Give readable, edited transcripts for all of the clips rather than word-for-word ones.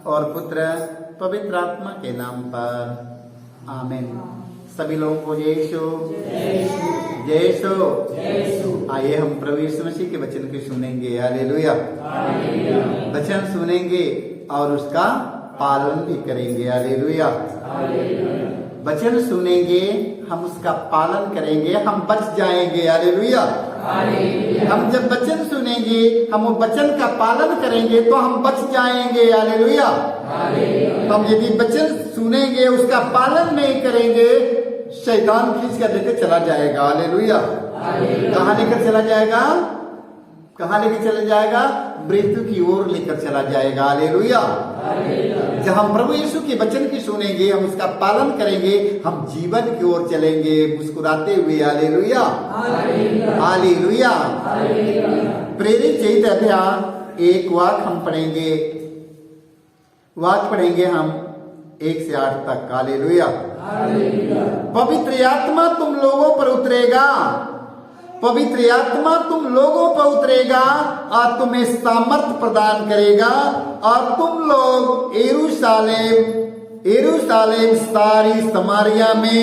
और पुत्र पवित्र आत्मा के नाम पर आमीन। सभी लोगों को यीशु आइए हम प्रभु यीशु मसीह के वचन को सुनेंगे। हालेलुया। वचन सुनेंगे और उसका पालन भी करेंगे। हालेलुया। वचन सुनेंगे, हम उसका पालन करेंगे, हम बच जाएंगे। हालेलुया। हम जब वचन सुनेंगे, हम वो वचन का पालन करेंगे तो हम बच जाएंगे। हालेलुया। हम यदि वचन सुनेंगे, उसका पालन नहीं करेंगे, शैतान खींच कर लेकर चला जाएगा। हालेलुया। कहाँ लेकर चला जाएगा? कहाँ लेकर चला जाएगा? मृत्यु की ओर लेकर चला जाएगा। हालेलुया। जब हम प्रभु यीशु के वचन की सुनेंगे, हम उसका पालन करेंगे, हम जीवन की ओर चलेंगे मुस्कुराते हुए। हालेलुया। हालेलुया। प्रेरित चैत्य अध्याय 1 वाक्य हम पढ़ेंगे। वाक्य पढ़ेंगे हम 1 से 8 तक। हालेलुया। पवित्र आत्मा तुम लोगों पर उतरेगा, पवित्र आत्मा तुम लोगों पर उतरेगा और तुम्हें सामर्थ प्रदान करेगा, और तुम लोग यरूशलेम सारी समारिया में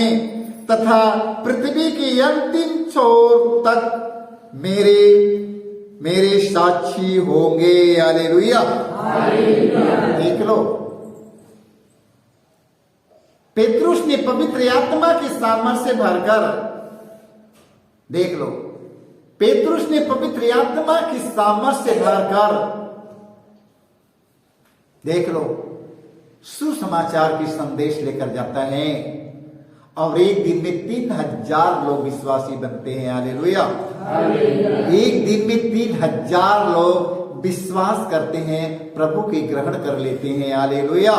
तथा पृथ्वी की अंतिम छोर तक मेरे साक्षी होंगे। हालेलुया। देख लो, पेत्रुस ने पवित्र आत्मा की सामर्थ से भरकर, देख लो, पेत्रुस ने पवित्र आत्मा की सामर्थ से भरकर, देख लो, सुसमाचार की संदेश लेकर जाता है और एक दिन में 3000 लोग विश्वासी बनते हैं। हालेलुया। एक दिन में 3000 लोग विश्वास करते हैं, प्रभु की ग्रहण कर लेते हैं। हालेलुया।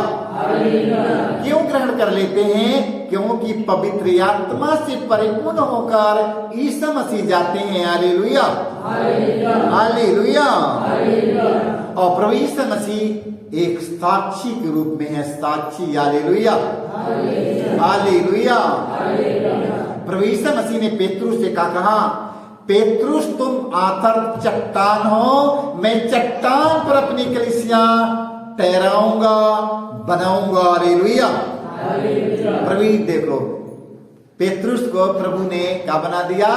क्यों ग्रहण कर लेते हैं? क्योंकि पवित्र आत्मा से परिपूर्ण होकर यीशु मसीह जाते हैं। हालेलुया। हालेलुया। और प्रभु यीशु मसीह एक साक्षी के रूप में है, साक्षी। हालेलुया। हालेलुया। प्रभु यीशु मसीह ने पेत्रुस से कहा, पेत्रुस तुम आखिर चट्टान हो, मैं चट्टान पर अपनी कलीसिया ठहराऊंगा, बनाऊंगा। हालेलुया। प्रभु देख लो, पेत्रुस को प्रभु ने क्या बना दिया?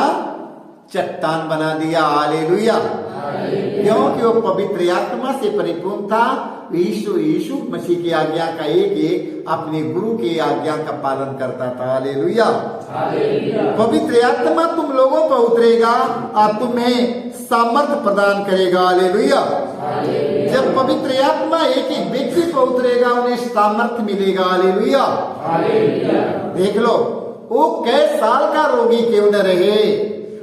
चट्टान बना दिया। हालेलुया। क्योंकि वो पवित्र आत्मा से परिपूर्ण था। यीशु मसीह की आज्ञा का एक अपने गुरु की आज्ञा का पालन करता था। हालेलुया। पवित्र आत्मा तुम लोगों पर उतरेगा और तुम्हें सामर्थ प्रदान करेगा। हालेलुया। जब पवित्र आत्मा एक व्यक्ति पर उतरेगा, उन्हें सामर्थ मिलेगा। हालेलुया। देख लो, वो कै साल का रोगी क्यों न रहे,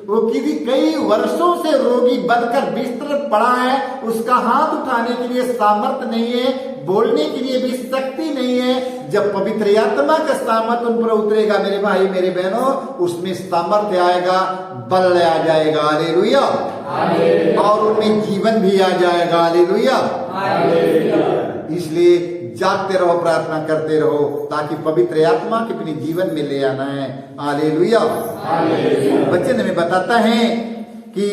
वो किसी कई वर्षों से रोगी बनकर बिस्तर पर पड़ा है, उसका हाथ उठाने के लिए सामर्थ्य नहीं है, बोलने के लिए भी शक्ति नहीं है। जब पवित्र आत्मा का सामर्थ्य उन पर उतरेगा, मेरे भाई मेरे बहनों, उसमें सामर्थ्य आएगा, बल आ जाएगा। हालेलुया। और उनमें जीवन भी आ जाएगा। हालेलुया। इसलिए जागते रहो, प्रार्थना करते रहो, ताकि पवित्र आत्मा के अपने जीवन में ले आना है। हालेलुया। वचन में बताता है कि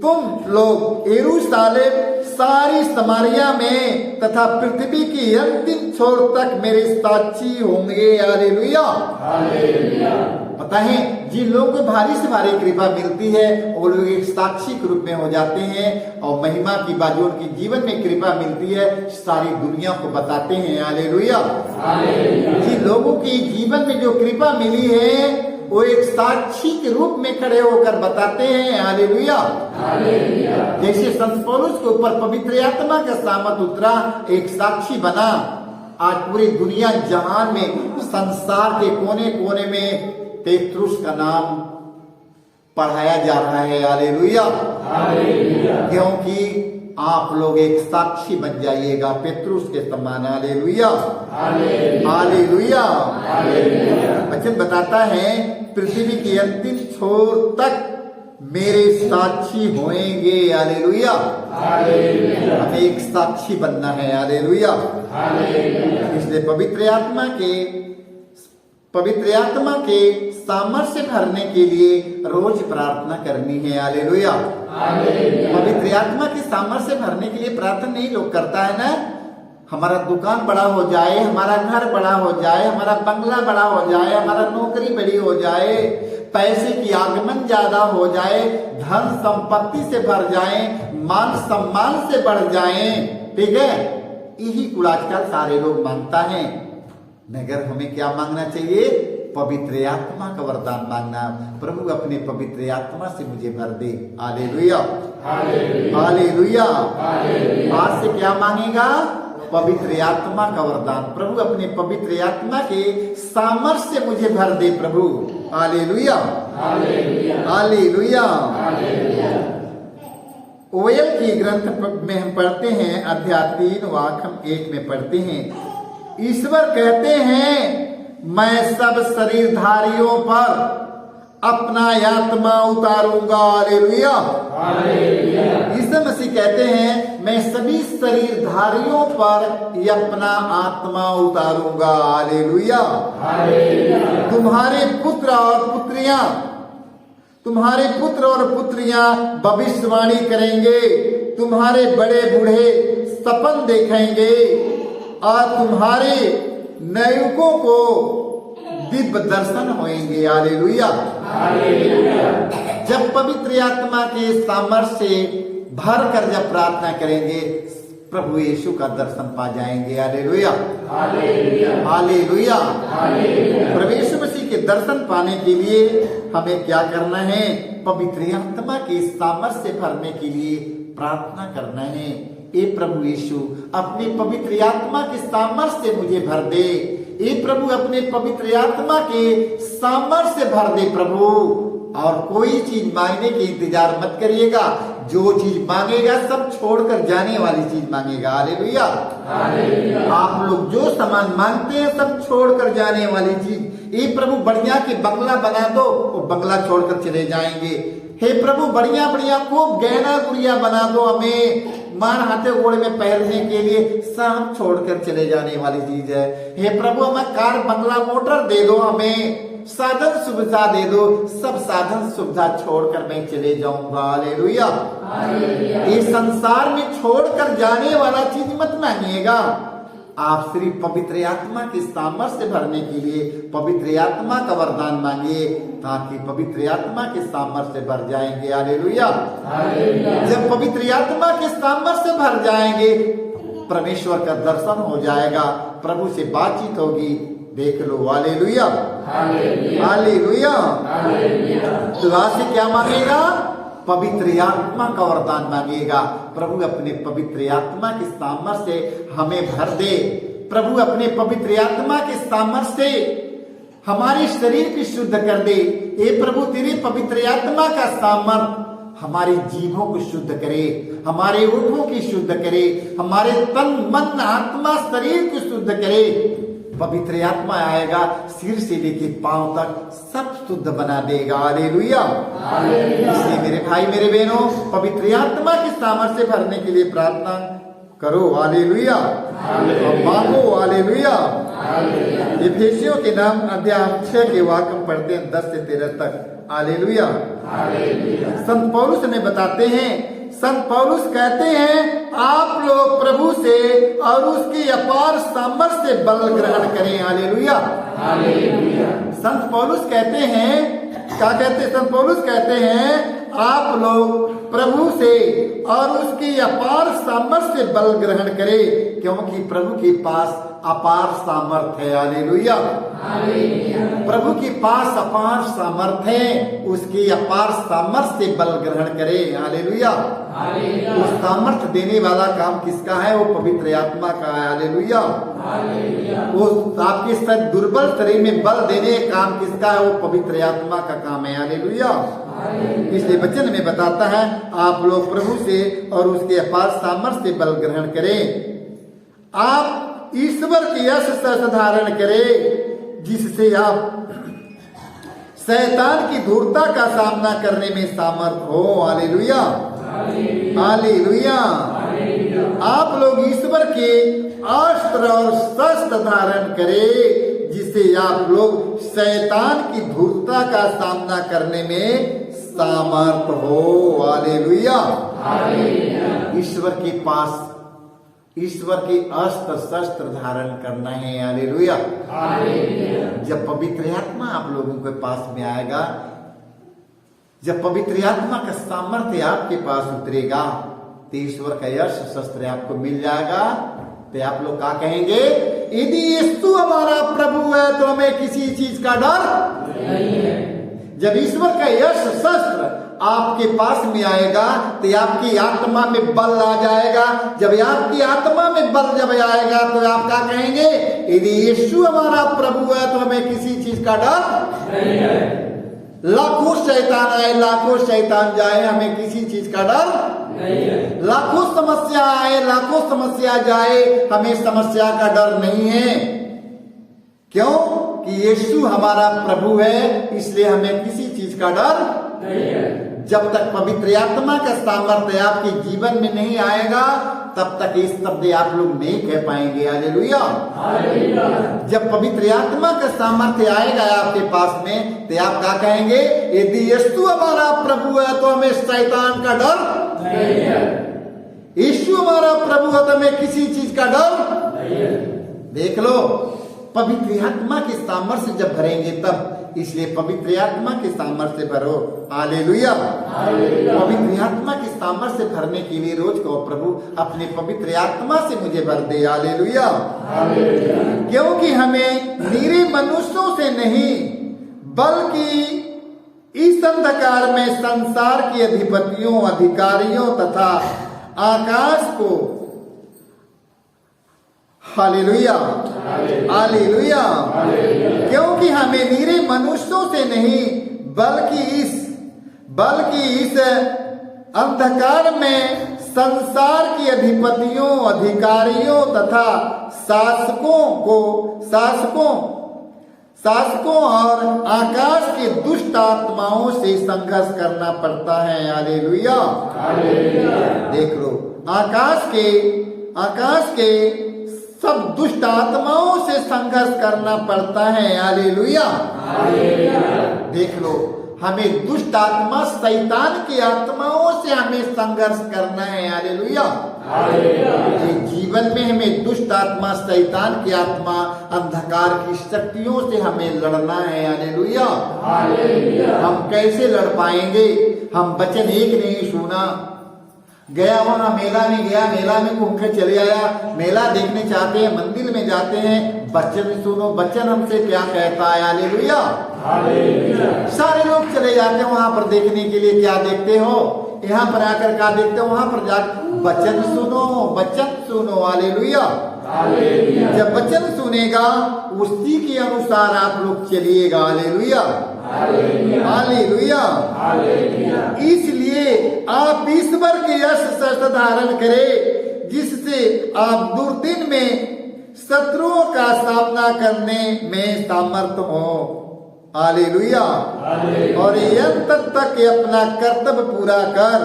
तुम लोग यरूशलेम सारी समारिया में तथा पृथ्वी की अंतिम छोर तक मेरे साक्षी होंगे। हालेलुया। पता है, जिन लोगों को भारी से भारी कृपा मिलती है, वो लोग एक साक्षी के रूप में हो जाते हैं और महिमा की बाजू उनके जीवन में कृपा मिलती है, सारी दुनिया को बताते हैं। हालेलुया। जिन लोगों के जीवन में जो कृपा मिली है, वो एक साक्षी के रूप में खड़े होकर बताते हैं। हालेलुया। जैसे संत पौलुस के ऊपर पवित्र आत्मा का सामर्थ उतरा, एक साक्षी बना, आज पूरी दुनिया जहान में, संसार के कोने कोने में पेत्रुस का नाम पढ़ाया जा रहा है। हालेलुया। क्योंकि आप लोग एक साक्षी बन जाइएगा पेत्रुस के समान। हालेलुया। हालेलुया। वचन बताता है, पृथ्वी की अंतिम छोर तक मेरे साक्षी होंगे। हालेलुया। हमें एक साक्षी बनना है। हालेलुया। इसलिए पवित्र आत्मा के सामर्थ्य भरने के लिए रोज प्रार्थना करनी है। हालेलुया। पवित्र आत्मा के सामर्थ्य भरने के लिए प्रार्थना नहीं लोग करता है ना, हमारा दुकान बड़ा हो जाए, हमारा घर बड़ा हो जाए, हमारा बंगला बड़ा हो जाए, हमारा नौकरी बड़ी हो जाए, पैसे की आगमन ज्यादा हो जाए, धन संपत्ति से भर जाए, मान सम्मान से बढ़ जाए, ठीक है, यही कुल आजकल सारे लोग मांगता है। मगर हमें क्या मांगना चाहिए? पवित्र आत्मा का वरदान मांगना। प्रभु अपने पवित्र आत्मा से मुझे भर दे। Hallelujah, hallelujah. आज से क्या मांगेगा? पवित्र आत्मा का वरदान। प्रभु अपने पवित्र आत्मा के सामर्थ्य से मुझे भर दे प्रभु। Hallelujah, hallelujah. ओयल की ग्रंथ में हम पढ़ते हैं, अध्याय 3 वाक्य हम 1 में पढ़ते हैं, ईश्वर कहते हैं मैं सब शरीरधारियों पर अपना आत्मा उतारूंगा। हालेलुया, यीशु मसीह कहते हैं मैं सभी शरीरधारियों पर अपना आत्मा उतारूंगा। हालेलुया। तुम्हारे पुत्र और पुत्रियां भविष्यवाणी करेंगे, तुम्हारे बड़े बूढ़े सपन देखेंगे और तुम्हारे नयुकों को दिव्य दर्शन होंगे। हालेलुया। जब पवित्र आत्मा के सामर्थ्य से भर कर जब प्रार्थना करेंगे, प्रभु यीशु का दर्शन पा जाएंगे। Hallelujah, hallelujah. प्रभु यीशु मसीह के दर्शन पाने के लिए हमें क्या करना है? पवित्र आत्मा के सामर्थ्य से भरने के लिए प्रार्थना करना है। ए प्रभु यीशु अपने पवित्र आत्मा के सामर्थ्य से मुझे भर दे। ए प्रभु अपने पवित्र आत्मा के सामर्थ्य से भर दे प्रभु। और कोई चीज मांगने के इंतजार मत करिएगा, जो चीज मांगेगा सब छोड़कर जाने वाली चीज मांगेगा। हालेलुया। आप लोग जो सामान मांगते हैं सब छोड़कर जाने वाली चीज। ये प्रभु बढ़िया के बंगला बना दो, वो बंगला छोड़कर चले जाएंगे। हे प्रभु बढ़िया बढ़िया खूब गहना गुड़िया बना दो हमें, मान हाथे गोड़े में पहनने के लिए, सब छोड़कर चले जाने वाली चीज है। हे प्रभु हमें कार बंगला मोटर दे दो, हमें साधन सुविधा दे दो, सब साधन सुविधा छोड़कर मैं चले जाऊंगा। हालेलुया। इस संसार में छोड़कर जाने वाला चीज मत मांगिएगा। आप सिर्फ पवित्र आत्मा के सामर्थ्य से भरने के लिए पवित्र आत्मा का वरदान मांगिए, ताकि पवित्र आत्मा के सामर्थ्य से भर जाएंगे। हालेलुया। जब पवित्र आत्मा के सामर्थ्य से भर जाएंगे, परमेश्वर का दर्शन हो जाएगा, प्रभु से बातचीत होगी। देख लो। Hallelujah, hallelujah. तो आज से क्या मांगेगा? पवित्र आत्मा का वरदान मांगिएगा। प्रभु अपने पवित्र आत्मा के सामर्थ्य से हमें भर दे। प्रभु अपने पवित्र आत्मा के सामर्थ्य से हमारे शरीर की शुद्ध कर दे। ए प्रभु तेरे पवित्र आत्मा का सामर्थ्य हमारी जीभों को शुद्ध करे, हमारे ओठों की शुद्ध करे, हमारे तन मन आत्मा शरीर को शुद्ध करे। पवित्र आत्मा आएगा, सिर से लेके पांव तक सब शुद्ध बना देगा। हालेलुया। इसलिए मेरे भाई मेरे बहनों, पवित्र आत्मा के सामर्थ्य से भरने के लिए प्रार्थना करो। हालेलुया। मांगो। हालेलुया। इफिसियों के नाम अध्याय 6 के वाक्य पढ़ते हैं 10 से 13 तक। हालेलुया। संत पौलुस हमें बताते हैं, संत पौलुस कहते हैं आप लोग प्रभु से और उसकी अपार सामर्थ्य से बल ग्रहण करें। हालेलुया। संत पौलुस कहते हैं, क्या कहते हैं? संत पौलुस कहते हैं आप लोग प्रभु से और उसकी अपार सामर्थ्य से बल ग्रहण करें, क्योंकि प्रभु के पास अपार सामर्थ्य है। हालेलुया। प्रभु के पास अपार सामर्थ्य है, उसकी अपार सामर्थ्य से बल ग्रहण करें। हालेलुया। उस सामर्थ्य देने वाला काम किसका है? वो पवित्र आत्मा का है। हालेलुया। वो आपके दुर्बल शरीर में बल देने का काम किसका है? वो पवित्र आत्मा का काम है। हालेलुया। इसलिए वचन में बताता है आप लोग प्रभु से और उसके अपार सामर्थ्य से बल ग्रहण करें। आप ईश्वर की यश धारण करें, जिससे आप शैतान की धूर्तता का सामना करने में सामर्थ हो। Hallelujah, hallelujah. आप लोग ईश्वर के अस्त्र और शस्त्र धारण करें, जिससे आप लोग शैतान की धूर्तता का सामना करने में सामर्थ हो। हालेलुया। ईश्वर के पास ईश्वर के अस्त्र शस्त्र धारण करना है। हालेलुया। जब पवित्र आत्मा आप लोगों के पास में आएगा, जब पवित्र आत्मा का सामर्थ्य आपके पास उतरेगा, तो ईश्वर का अस्त्र शस्त्र आपको मिल जाएगा। तो आप लोग क्या कहेंगे? यदि यीशु हमारा प्रभु है तो हमें किसी चीज का डर नहीं है। जब ईश्वर का अस्त्र शस्त्र आपके पास में आएगा तो आपकी आत्मा में बल आ जाएगा। जब आपकी आत्मा में बल जब आएगा तो आप क्या कहेंगे? यदि यीशु हमारा प्रभु है तो हमें किसी चीज का डर नहीं है। लाखों शैतान आए, लाखों शैतान जाए, हमें किसी चीज का डर नहीं है। लाखों समस्या आए, लाखों समस्या जाए, हमें समस्या का डर नहीं है। क्यों? कि यीशु हमारा प्रभु है, इसलिए हमें किसी चीज का डर नहीं है। जब तक पवित्र आत्मा का सामर्थ्य आपके जीवन में नहीं आएगा, तब तक इस शब्द आप लोग नहीं कह पाएंगे। हालेलुया। जब पवित्र आत्मा का सामर्थ्य आएगा आपके पास में, तो आप क्या कहेंगे? यदि यीशु हमारा प्रभु है तो हमें शैतान का डर नहीं है। यीशु हमारा प्रभु है तो हमें किसी चीज का डर नहीं है। देख लो, पवित्र आत्मा के सामर्थ्य जब भरेंगे तब, इसलिए पवित्र आत्मा के सामर्थ्य भरो। हालेलुया। पवित्र आत्मा के सामर्थ्य भरने के लिए रोज कहो, प्रभु अपने पवित्र आत्मा से मुझे भर दे। हालेलुया। क्योंकि हमें निरे मनुष्यों से नहीं, बल्कि इस अंधकार में संसार के अधिपतियों, अधिकारियों तथा आकाश को, हालेलुया, हालेलुया, क्योंकि हमें निरे मनुष्यों से नहीं, बल्कि इस अंधकार में संसार के अधिपतियों, अधिकारियों तथा शासकों और आकाश के दुष्ट आत्माओं से संघर्ष करना पड़ता है। हालेलुया। देख लो, आकाश के सब दुष्ट आत्माओं से संघर्ष करना पड़ता है। हालेलुया। देख लो, हमें दुष्ट आत्मा, शैतान की आत्माओं से हमें संघर्ष करना है। हालेलुया। जीवन में हमें दुष्ट आत्मा, शैतान की आत्मा, अंधकार की शक्तियों से हमें लड़ना है। हालेलुया। हम कैसे लड़ पाएंगे? हम वचन एक नहीं सुना, गया वहां मेला में गया, मेला में घूम कर चले आया, मेला देखने चाहते हैं, मंदिर में जाते हैं, वचन सुनो, वचन हमसे क्या कहता है। हालेलुया। सारे लोग चले जाते हैं वहां पर देखने के लिए, क्या देखते हो? यहाँ पर आकर क्या देखते हो? वहां पर जाकर वचन सुनो, वचन सुनो। हालेलुया। जब वचन सुनेगा उसी के अनुसार आप लोग चलिएगा। हालेलुया। हालेलुया। इसलिए आप ईश्वर के यश शस्त्र धारण करें, जिससे आप दुर्दिन में शत्रुओं का सामना करने में समर्थ हो। हालेलुया। और अंत तक अपना कर्तव्य पूरा कर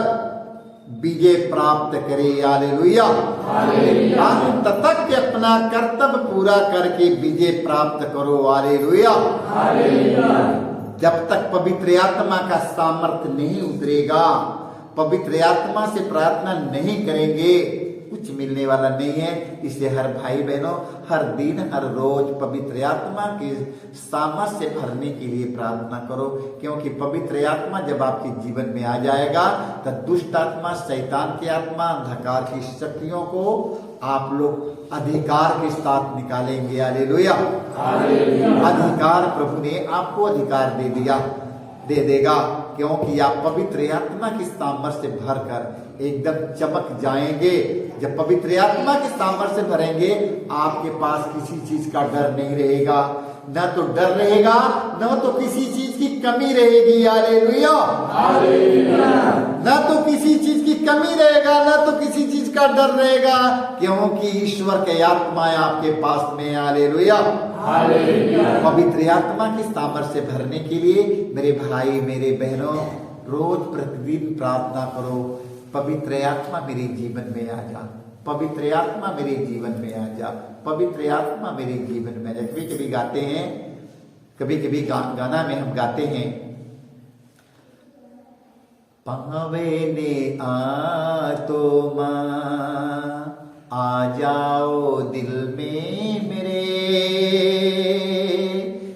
विजय प्राप्त करे। हालेलुया। अंत तक अपना कर्तव्य पूरा करके विजय प्राप्त करो। हालेलुया। जब तक पवित्र आत्मा का सामर्थ्य नहीं उतरेगा, पवित्र आत्मा से प्रार्थना नहीं करेंगे, कुछ मिलने वाला नहीं है। इसलिए हर भाई बहनों, हर दिन, हर रोज पवित्र आत्मा के सामर्थ्य से भरने के लिए प्रार्थना करो, क्योंकि पवित्र आत्मा जब आपके जीवन में आ जाएगा तो दुष्ट आत्मा, शैतान की आत्मा, अंधकार की शक्तियों को आप लोग अधिकार के साथ निकालेंगे। हालेलुया। अधिकार प्रभु ने आपको अधिकार दे देगा, क्योंकि आप पवित्र आत्मा की सामर्थ्य से भरकर एकदम चमक जाएंगे। जब पवित्र आत्मा के सामर्थ्य से भरेंगे, आपके पास किसी चीज का डर नहीं रहेगा, न तो डर रहेगा, न तो किसी चीज की कमी रहेगी। हालेलुया। न तो किसी चीज की कमी रहेगा, न तो किसी चीज का डर रहेगा, क्योंकि ईश्वर के आत्मा आपके पास में। हालेलुया। पवित्र आत्मा की सामर्थ्य से भरने के लिए मेरे भाई, मेरे बहनों, रोज प्रतिदिन प्रार्थना करो, पवित्र आत्मा मेरे जीवन में आ जा, पवित्र आत्मा मेरे जीवन में आ जा, पवित्र आत्मा मेरे जीवन में आ जा। कभी कभी गाते हैं, कभी कभी गाना में हम गाते हैं, पावे ने आ तो मां आ जाओ दिल में मेरे,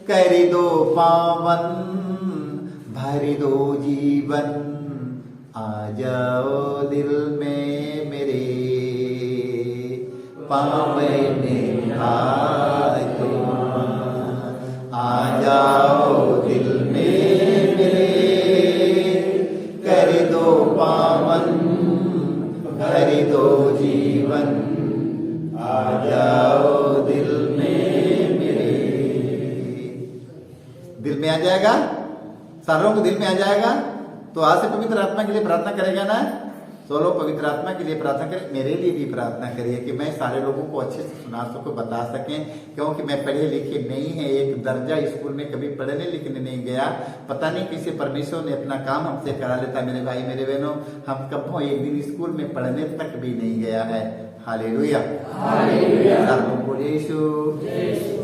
कर दो पावन, भर दो जीवन। आ जाओ दिल में मेरे, पावन हाय तुम। आ जाओ दिल में मेरे, कर दो पावन, भर दो जीवन। आ जाओ दिल में मेरे। दिल में आ जाएगा, सारों को दिल में आ जाएगा। तो आज से पवित्र आत्मा के लिए प्रार्थना करेगा ना, तो लोग पवित्र आत्मा के लिए प्रार्थना करें। मेरे लिए भी प्रार्थना करिए कि मैं सारे लोगों को अच्छे से सुना सकूं, बता सकें, क्योंकि मैं पढ़े लिखे नहीं है, एक दर्जा स्कूल में कभी पढ़ने लिखने नहीं गया। पता नहीं किसी परमेश्वर ने अपना काम हमसे करा लेता। मेरे भाई मेरे बहनों, हम कब एक दिन स्कूल में पढ़ने तक भी नहीं गया है। Hallelujah, hallelujah. सर्वं बोले यीशु।